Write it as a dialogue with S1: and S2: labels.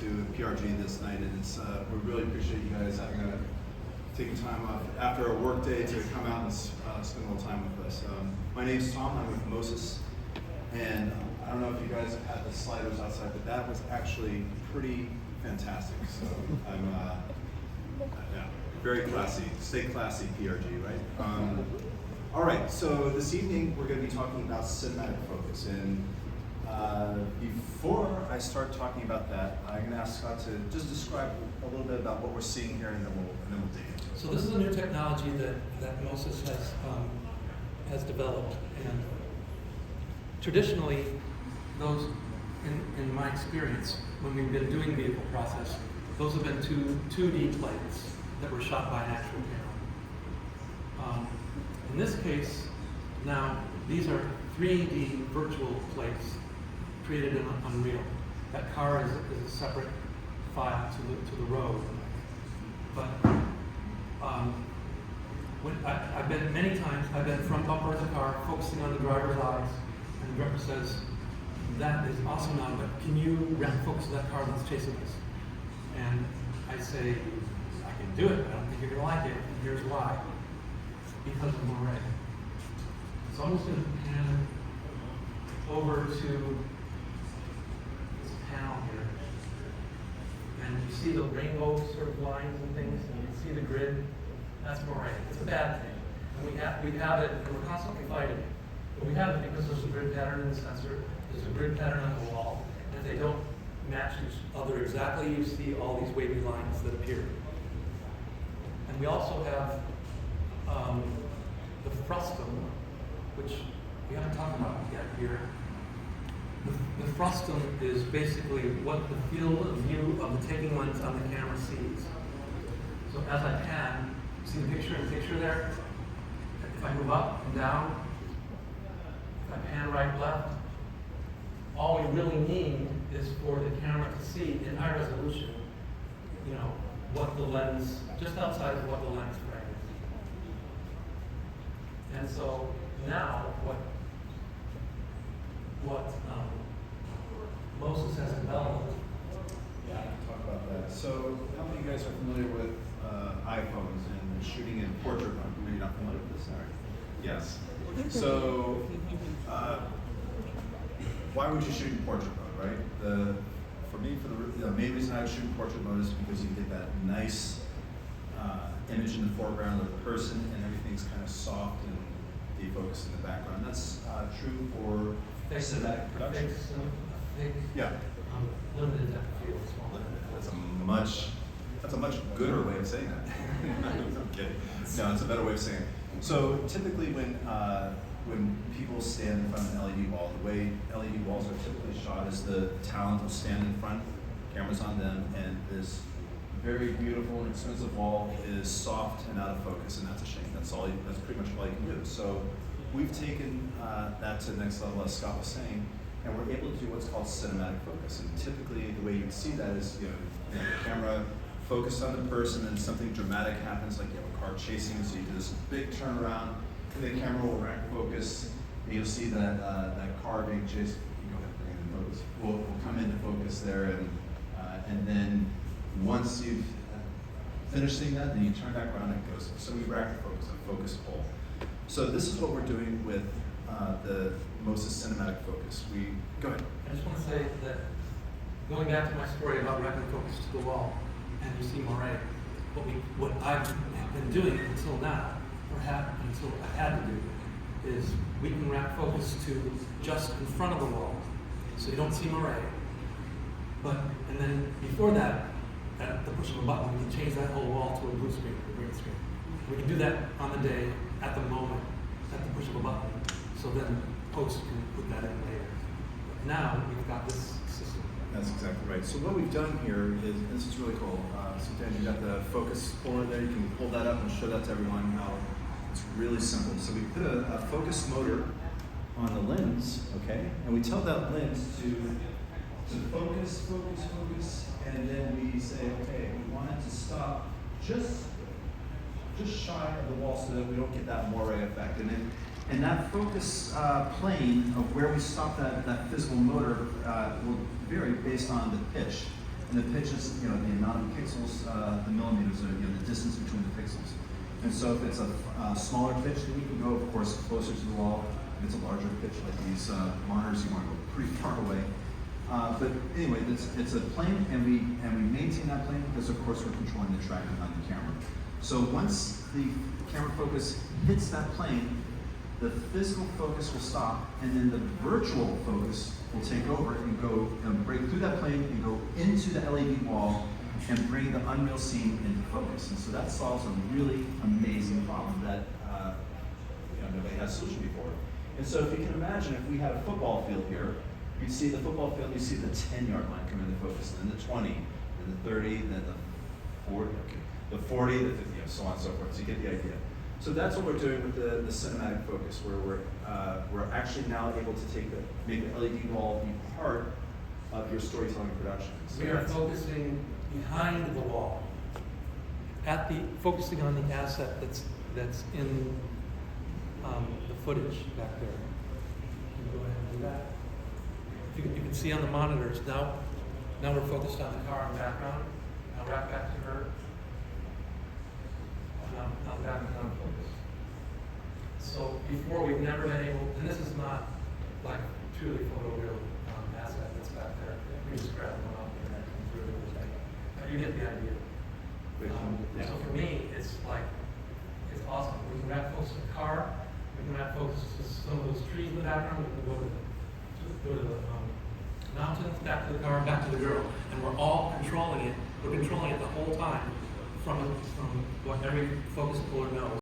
S1: to PRG this night, and we really appreciate you guys taking time off after a work day to come out and spend a little time with us. My name's Tom. I'm with MoSys, and I don't know if you guys had the sliders outside, but that was actually pretty fantastic. So I'm yeah, very classy. Stay classy, PRG, right? All right. So this evening we're going to be talking about cinematic focus, and before I start talking about that, I'm going to ask Scott to just describe a little bit about what we're seeing here, and then we'll dig into it.
S2: So this is a new technology that MoSys has developed, and traditionally, those in my experience, when we've been doing vehicle process, those have been 2D plates that were shot by an actual camera. In this case, now these are 3D virtual plates created in Unreal. That car is a separate file to the road. But I've been many times, I've been front bumper of the car, focusing on the driver's eyes, and the driver says, "That is awesome now, but can you focus that car that's chasing us?" And I say, "I can do it, but I don't think you're going to like it, and here's why. Because of Moire." So I'm just going to pan over to this panel here. And you see the rainbow sort of lines and things, and you can see the grid. That's Moire. It's a bad thing. And we have it, and we're constantly fighting it. But we have it because there's a grid pattern in the sensor, there's a grid pattern on the wall, and if they don't match each other exactly, you see all these wavy lines that appear. And we also have the frustum, which we haven't talked about yet here. The frustum is basically what the field of view of the taking lens on the camera sees. So as I pan, see the picture in the picture there? If I move up and down, if I pan right, left, all we really need is for the camera to see in high resolution, what the lens, just outside of what the lens frame is. And so now what MoSys has developed.
S1: Yeah, talk about that. So how many of you guys are familiar with iPhones and shooting in portrait mode? Maybe not familiar with this, all right. Yes. So why would you shoot in portrait mode, right? For me, the main reason I would shoot in portrait mode is because you get that nice image in the foreground of the person, and everything's kind of soft and defocused in the background. That's true for cinematic production. Yeah.
S2: Limited depth of field.
S1: That's a much gooder way of saying that. I'm kidding. No, it's a better way of saying it. So typically when people stand in front of an LED wall, the way LED walls are typically shot is the talent will stand in front, cameras on them, and this very beautiful and expensive wall is soft and out of focus, and that's a shame. That's pretty much all you can do. So we've taken that to the next level, as Scott was saying, and we're able to do what's called cinematic focus. And typically the way you would see that is, the camera focused on the person, and something dramatic happens, like you have a car chasing, so you do this big turnaround, and the camera will rack focus, and you'll see that car being chased. You go ahead and bring it in focus. Will come into focus there, and then once you've finished seeing that, then you turn back around and it goes. So we rack the focus, a focus pull. So this is what we're doing with the MoSys cinematic focus. Go ahead.
S2: I just want to say that going back to my story about racking focus to the wall, and you see Moire, what I've been doing until now, until I had to do, is we can rack focus to just in front of the wall, so you don't see Moire. And then before that, at the push of a button, we can change that whole wall to a blue screen or a green screen. We can do that on the day, at the moment, at the push of a button. So then post can put that in later. But now we've got this system.
S1: That's exactly right. So what we've done here is, this is really cool. Sometimes you've got the focus puller there. You can pull that up and show that to everyone how it's really simple. So we put a focus motor on the lens, okay? And we tell that lens to focus, and then we say, okay, we want it to stop just shy of the wall so that we don't get that moire effect. And that focus plane of where we stop that physical motor will vary based on the pitch. And the pitch is, the amount of pixels, the millimeters, or the distance between the pixels. And so if it's a smaller pitch, then you can go, of course, closer to the wall. If it's a larger pitch like these monitors, you want to go pretty far away. But anyway, it's a plane, and we maintain that plane because, of course, we're controlling the tracking on the camera. So once the camera focus hits that plane, the physical focus will stop, and then the virtual focus will take over and go and break through that plane and go into the LED wall and bring the unreal scene into focus. And so that solves a really amazing problem that nobody has a solution before. And so if you can imagine, if we had a football field here, you'd see the football field, you see the 10-yard line come into focus, then the 20, then the 30, then the 40, the 40, the 50, so on and so forth. So you get the idea. So that's what we're doing with the cinematic focus, where we're actually now able to make the LED wall be part of your storytelling production. So
S2: we are focusing behind the wall, focusing on the asset that's in the footage back there. Can you go ahead and do that? You can see on the monitors now we're focused on the car in the background. Now right back to her. Now back on focus. So before we've never been able, and this is not like truly photoreal asset that's back there. We just grab one off the internet and through it. But you get the idea. So for me, it's awesome. We can wrap focus to the car. We can wrap focus to some of those trees in the background. We can go to the mountains, back to the car, back to the girl, and we're all controlling it. We're controlling it the whole time from what every focus puller knows.